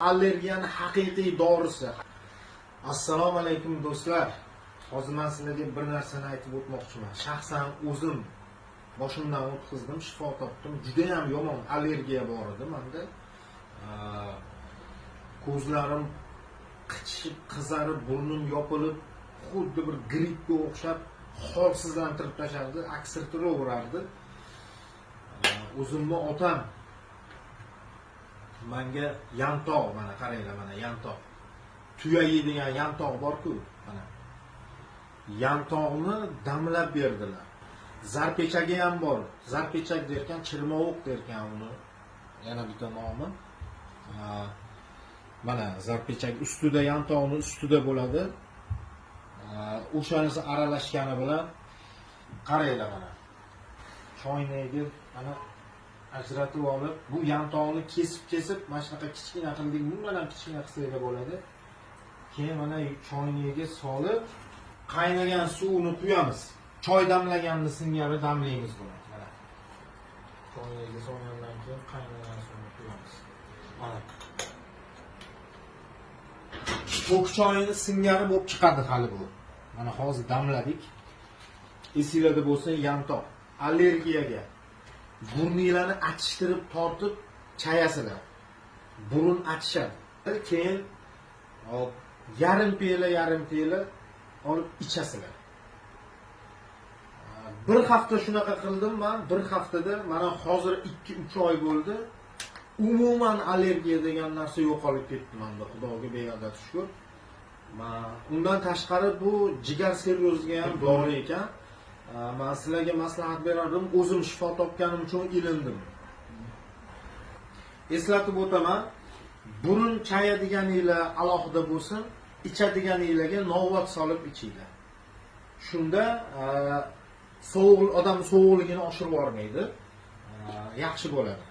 Allergiyani haqiqiy dorisi. Assalomu alaykum do'stlar. Hozir men sizlarga bir narsani aytib o'tmoqchiman. Shaxsan o'zim boshimdan o'tkazdim, shifo topdim. Juda ham yomon allergiya bor edi menda. Ko'zlarim qichishib, qizarib, burnim yopilib, xuddi bir grippga o'xshab holsizlantirib tashardi, aksirtiraverardi. O'zimni otam menga yantoq, mana qaranglar, mana yantoq. Tuya yeydigan yantoq bor-ku, mana. Yantoqni damlab berdilar. Zarpechagi ham bor. Zarpechak derkan, chirmovuq derkan uni. Yana bitta nomi. Mana zarpechak ustida, yantoqni ustida bo'ladi. O'shanisi aralashgani bilan qaranglar mana. Choynakni mana ajratib olib, bu yantoqni kesib, mana shunaqa kichkina qildik, bundan ham kichkina qilsak bo'ladi. Keyin mana choynakga solib, qaynagan suvni quyamiz. Choy damlaganni singari damlaymiz buni. Mana. Choynakga solgandan keyin qaynagan suvni quyamiz. Mana. To'q choyni singari bo'lib chiqadi hali bu. Mana hozir damladik. Esinglarda bo'lsa yantoq. Allergiyaga burninglarni achishtirib tortib chayasizlar. Burun achishadi. Keyin yarim piyola olib ichasizlar. Bir hafta shunaqa qildim men. Bir haftada mana hozir 2-3 oy bo'ldi. Umuman allergiya degan narsa yo'qolib ketdi menda, Xudoga beyo'da shukr. Undan tashqari bu jigar sirroziga ham dori ekan. Men sizlarga maslahat berardim, o'zim shifo topganim uchun ilindim. Eslatib o'taman, burun chayadiganinglar alohida bo'lsin, ichadiganinglarga novvat solib ichinglar. Shunda odam sovuqligini oshirib yormaydi, yaxshi bo'ladi.